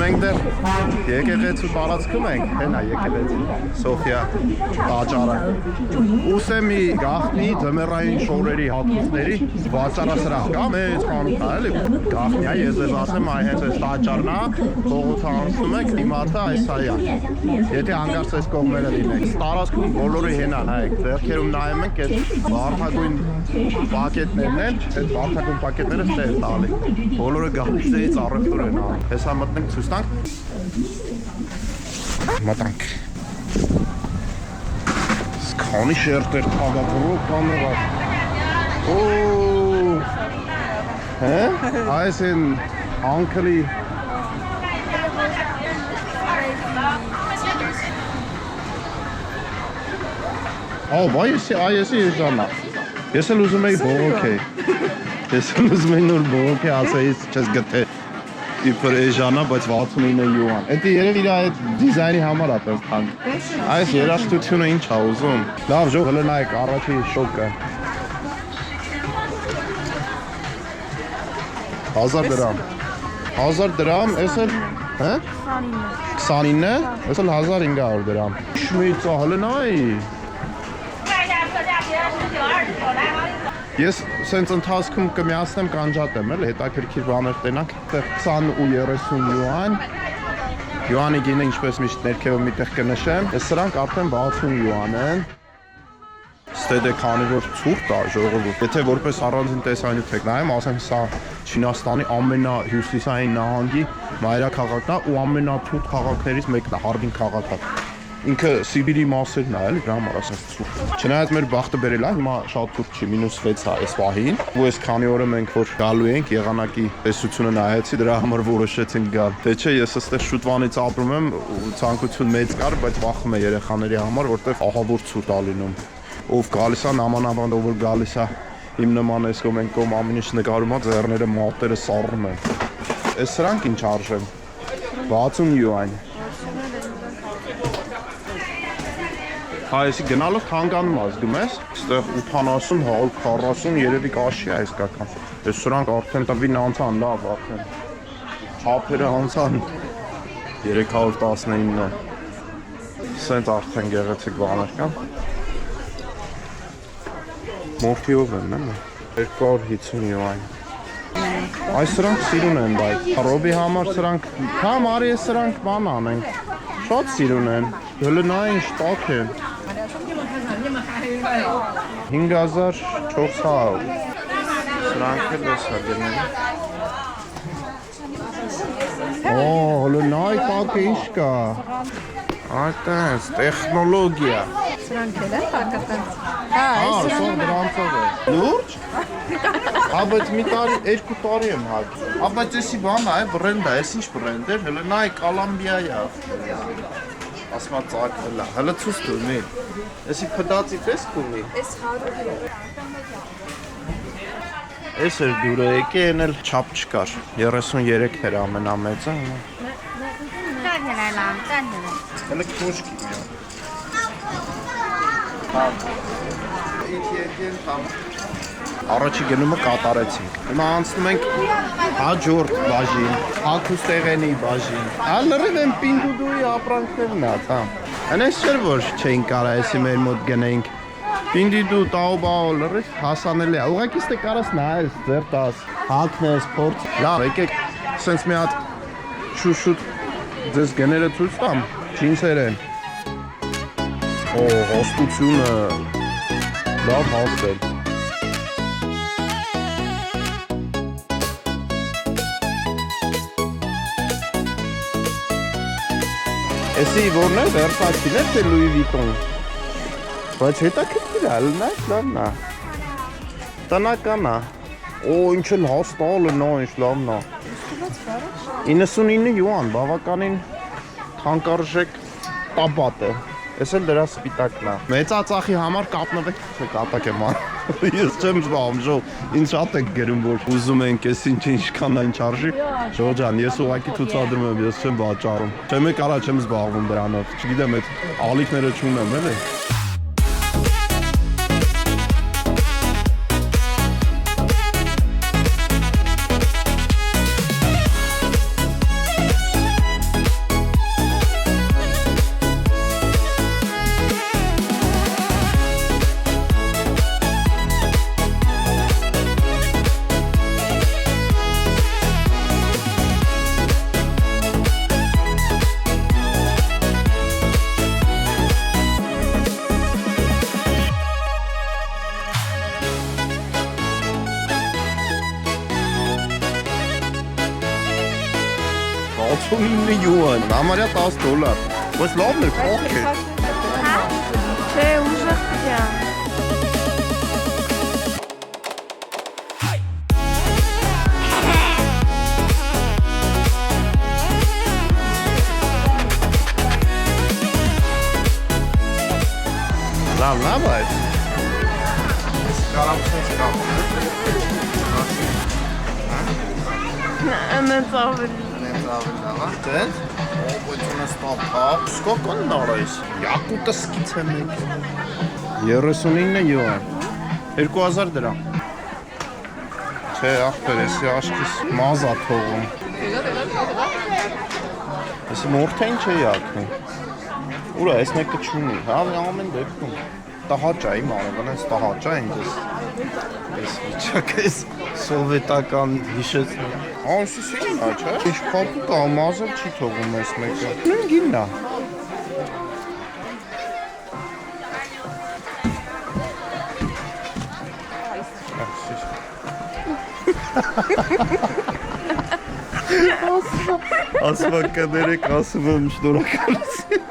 մենք դեռ եկեղեցու տարածքում ենք, հենա եկեղեցի, Սոֆիա տաճարը։ Ուսեմի գաղտնի ձմեռային շորերի հատուցների վաճառասրահ կա, մեծ խանութ է, էլի գաղտնի է, ես ձեզ ասեմ, այ հենց այս տաճարն է, փողոցը անցնում եք, դիմացը այս է։ Եթե հանկարծ այս կողմերը լինեք, տարածքում բոլորը հենան, հայեք, ձեռքերում նայում ենք, այս վարդագույն պակետներն են, այդ վարդագույն պակետները ստեղ տալի։ Բոլորը գաղտնիներից առևտուր են անում։ Հեսա մտնենք ցույց տանք։ Մտանք։ Քանի շերտեր թագավորող կանողած։ Օ! Հե? Այս են անկլի Այեսի եժանա։ Ես էլ ուզում էի բողոքեի։ Ես էլ ուզում էի նոր բողոքի ասեից չես գթե իպր էժանա, բայց 69 յուան։ Էդի երև իր այդ դիզայնի համար է պես թանք։ Այս երաշտությունը ինչ ա ուզում։ Լավ ժող հլը նայք առաջի շոկը։ 1000 դրամ։ 1000 դրամ, ես էլ, հե? 29, ես էլ 1500 դրամ։ Շմիծ ա հլը նայի։ Ես սենց ընթացքում կմիացնեմ կանջատեմ էլ, հետաքրքիր բաներ տենանք, 20 ու 30 յուան, յուանի գինը ինչպես միշտ ներքևը միտեղ կնշեմ, ես սրանք արդեն 60 յուան են, ստեդ է քանի որ ցուրտ է ժողովուրդ, եթե որպես առանձին տեսանյութ եք նայում, ասեմ սա Չինաստանի ամենահյուսիսային նահանգի մայրաքաղաքն է ու ամենաթուրք քաղաքներից մեկն է, Հարբին քաղաքը։ Ինքը Սիբիրի մասերն է, էլի, դրա համար ասած ցուրտ։ Չնայած մեր բախտը բերել է, հիմա շատ ցուրտ չի, -6 է այս պահին։ Ու այս քանի օրը մենք որ գալու ենք, եղանակի տեսությունը նայեցի, դրա համար որոշեցինք գալ։ Թե չէ, ես այստեղ շուտվանից ապրում եմ, ցանկություն մեծ կար, բայց վախում եմ երեխաների համար, որտեղ ահավոր ցուրտ է լինում։ Ով գալիս է, նամանավանդ ով որ գալիս է, իմ նման էս կողմ են կողմ ամեն ինչ նկարում է, ձեռները մատերը սառում են։ Այս սրանք ինչ արժեն։ 60 յուան։ Այսի գնալով թանկանում ազգում ես, ստեղ 80, 140 երևի կաշի է իսկական։ Ես սրանք արդեն տվին անցան, լավ արդեն։ Չափերը անցան 319։ Սենց արդեն գեղեցիկ բաներ կան։ Մորթիով են, նեմը։ 250 յուան։ Այս սրանք սիրուն են, բայց հռոբի համար սրանք, համ արի ես սրանք բան անենք։ Շատ սիրուն են, հլը նային շտակ են։ 5400 Սրանք էլ ես հա գնել։ Օ, հլը նայ տակը ինչ կա։ Այդտենց, տեխնոլոգիա։ Սրանք էլ է տակը։ Սա դրանցով է։ Լուրջ։ Բայց մի տարի, 2 տարի եմ հագի։ Բայց էսի բան է, բրենդ է, ես ինչ բրենդ էր, հլը նայ Կոլումբիա է։ Ասմա ծակել է, հլը ցույց տունի։ Էսի փդացի տեսք ունի։ Էս 100 Էս էր դուրը եկեն էլ չափ չկար, 33 էր ամենամեծը։ Հլը քոշկի միա։ Առաջի գնումը կատարեցինք։ Հիմա անցնում ենք հաջորդ բաժին, հագուստեղենի բաժին։ Լրիվ են պինդուդուի ապրանքներն է, հա։ Այնպես չէր որ չէին կարա էսի մեր մոտ գնենք։ Պինդուդու, տաոբաո, լրիվ հասանելի է։ Ուղղակի ստե կարաս նայես, ձեր տաս, հագնես, փորձ։ Լավ, եկեք, սենց մի հատ շուշուտ ձեզ գները ցույց տամ, ջինսեր են։ Օ, հոստությունը լավ հասել։ Էսի որն է, Versace-ն է, թե Louis Vuitton։ Բայց հետաքրքիր է, լավն է։ Տնական է։ Օ, ինչ էլ հաստալը, ինչ լավն է։ 99 յուան, բավականին թանկարժեք տաբատ է։ Ես էլ դրա սպիտակն է։ Մեծածախի համար կապնվեք, թե կատակ եմ ան։ Ես չեմ զբաղվում, ժող, ինձ շատ եք գերում, որ ուզում ենք ես ինչքան այն չարժի։ Ժող ջան, ես ուղղակի ցուցադրում եմ, ես չեմ վաճառում։ Չեմ կարա չեմ զբաղվում դրանով, չգիտեմ, այդ ալիքները չունեմ, էլի։ 69 յուան, համարյա $10, բայց լավն է, փոքր է։ Չէ, ուժեղ չէ։ Լավն է, բայց կարապսես կապ։ Նենց ավելի։ Նենց ավելի լավ է։ Դեն, ողջունը ստապա, սկոկն նարայս, յակուտսկից եմ եկել։ 39 յուան, 2000 դրամ։ Չէ, աղբեր, եսի աշկիս մազա թողում։ Եսի մորթեն չէ յակնում։ Ուրա, ես մեկը չունի, հա, ամեն դեպքում։ Տահաճա իմ արևան, ես տահաճա ինձ ես վիճակ ես սովետական հիշեցնում։ Անսիսին նա, չէ։ Ինչ կապուտ ա, մազել չի թողում ես մեկը։ Նույն գինն ա։ Ասվա կներեք, ասում եմ շնորհակալություն։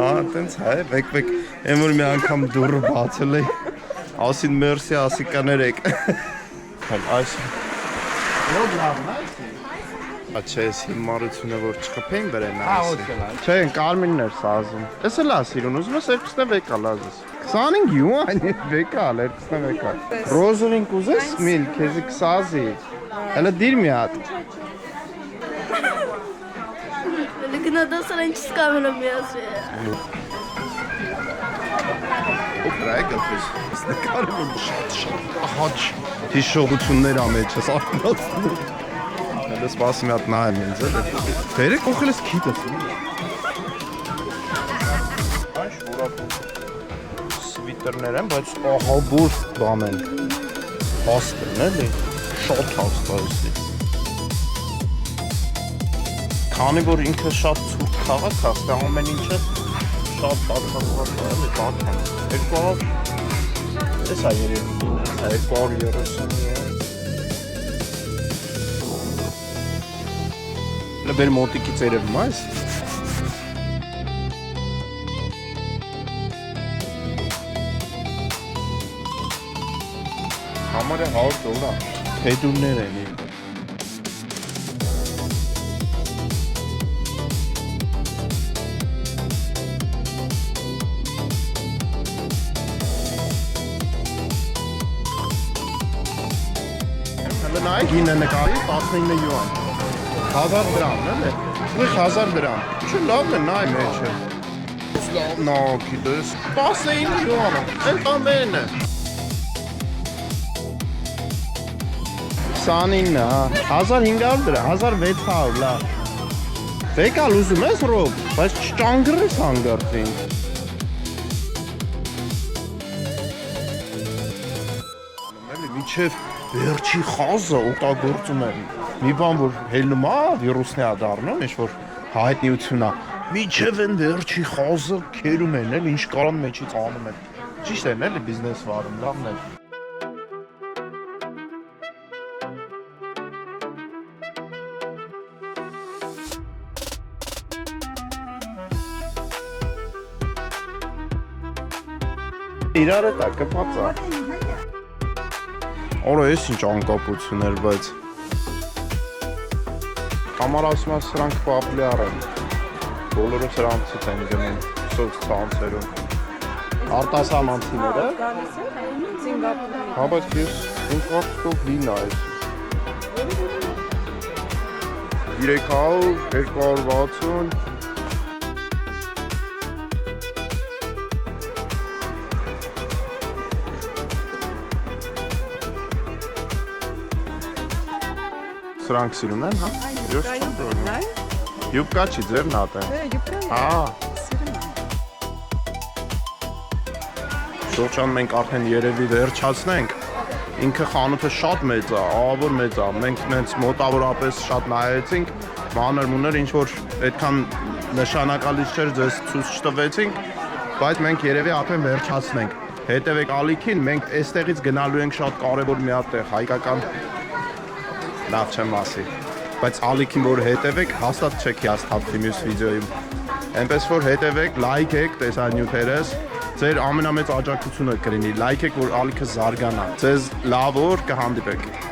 Հա, տենց հայ, բեք, եմ որ մի անգամ դուրը բացել է, ասին մերսի, ասի կներեք։ Այս, լոդ լավն այսի։ Չէ, ես հիմարությունը, որ չխպեն բրեն այսի։ Չէ, կարմիններ սազում։ Ես էլ ասիրուն, ուզում ես երկուսն է վեկալ ազես։ 25 յուան վեկալ, երկուսն է վեկալ։ Ռոզովին կուզես միլ, կեզի կսազի։ Հələ դիր մի հատ։ Գնադասը ինչ սկավելը միասի։ Օպրայ գլխիս, ես նկարում եմ շատ ահաչ հիշողություններ ամեջ ես աղնացնում։ Հələ սպասում մի հատ նայեմ ինձ էլ։ Բերեք օխել ես քիտս։ Այս որապուտ սվիտերներ են, բայց ահաբուր բան են։ Հաստ են, էլի։ Շատ հաստ այսի։ Քանի որ ինքը շատ ցուրտ քաղաք է, ստե ամեն ինչը շատ բացառված է, էլի բաք են։ 200 Էս է երևի, 230 Լը բեր մոտիկից երևում այս։ Համարը $100 Փեդուրներ են իմ։ Նայ գինը նկարի 19 յուան 1000 դրամ, էլի։ Ուղիղ 1000 դրամ։ Չէ, լավն է, նայ մեջը։ Լավն է, գիտես։ 19 յուան է, էլ տամերն է։ 29, հա։ 1500 դրամ, 1600, լավ։ Վեկալ ուզում ես ռոբ, բայց չճանգրես հանգարդին։ Միչև վերջի խազը օգտագործում են։ Մի բան, որ հելնում է, վիրուսն է դառնում, ինչ-որ հայտնիություն է։ Միչև են վերջի խազը քերում են, էլ ինչ կարան մեջից անում են։ Ճիշտ են, էլի բիզնես վարում, լավն է։ Իրար է տա, կպած է։ Օրը ես ինչ անկապություն էր, բայց համար ասում ես սրանք պապլիար են, բոլորը սրանցից են գնում, սոց ցանցերում, արտասահմանցիները, հա բայց ես ինձ արդյոք լին է ես, 300, 260, Սրանք սիրուն են, հա? Ես չեմ դորում։ Յուբկա չի, ձերն ատեն։ Հա։ Շորջան մենք արդեն երևի վերջացնենք։ Ինքը խանութը շատ մեծ է, ավոր մեծ է։ Մենք նենց մոտավորապես շատ նայեցինք, մանր-մուներ ինչ-որ այդքան նշանակալից չէր ձեզ ցույց չտվեցինք, բայց մենք երևի արդեն վերջացնենք։ Հետևեք ալիքին, մենք այստեղից գնալու ենք շատ կարևոր մի հատ տեղ, հայկական լավ չեմ ասի։ բայց ալիքին որ հետևեք, հաստատ չեք հիասթափվի մյուս վիդեոյում։ Այնպես որ հետևեք, լայքեք տեսանյութերս, ձեր ամենամեծ աջակցությունը կլինի, լայքեք, որ ալիքը զարգանա։ Ձեզ լավ օր, կհանդիպենք։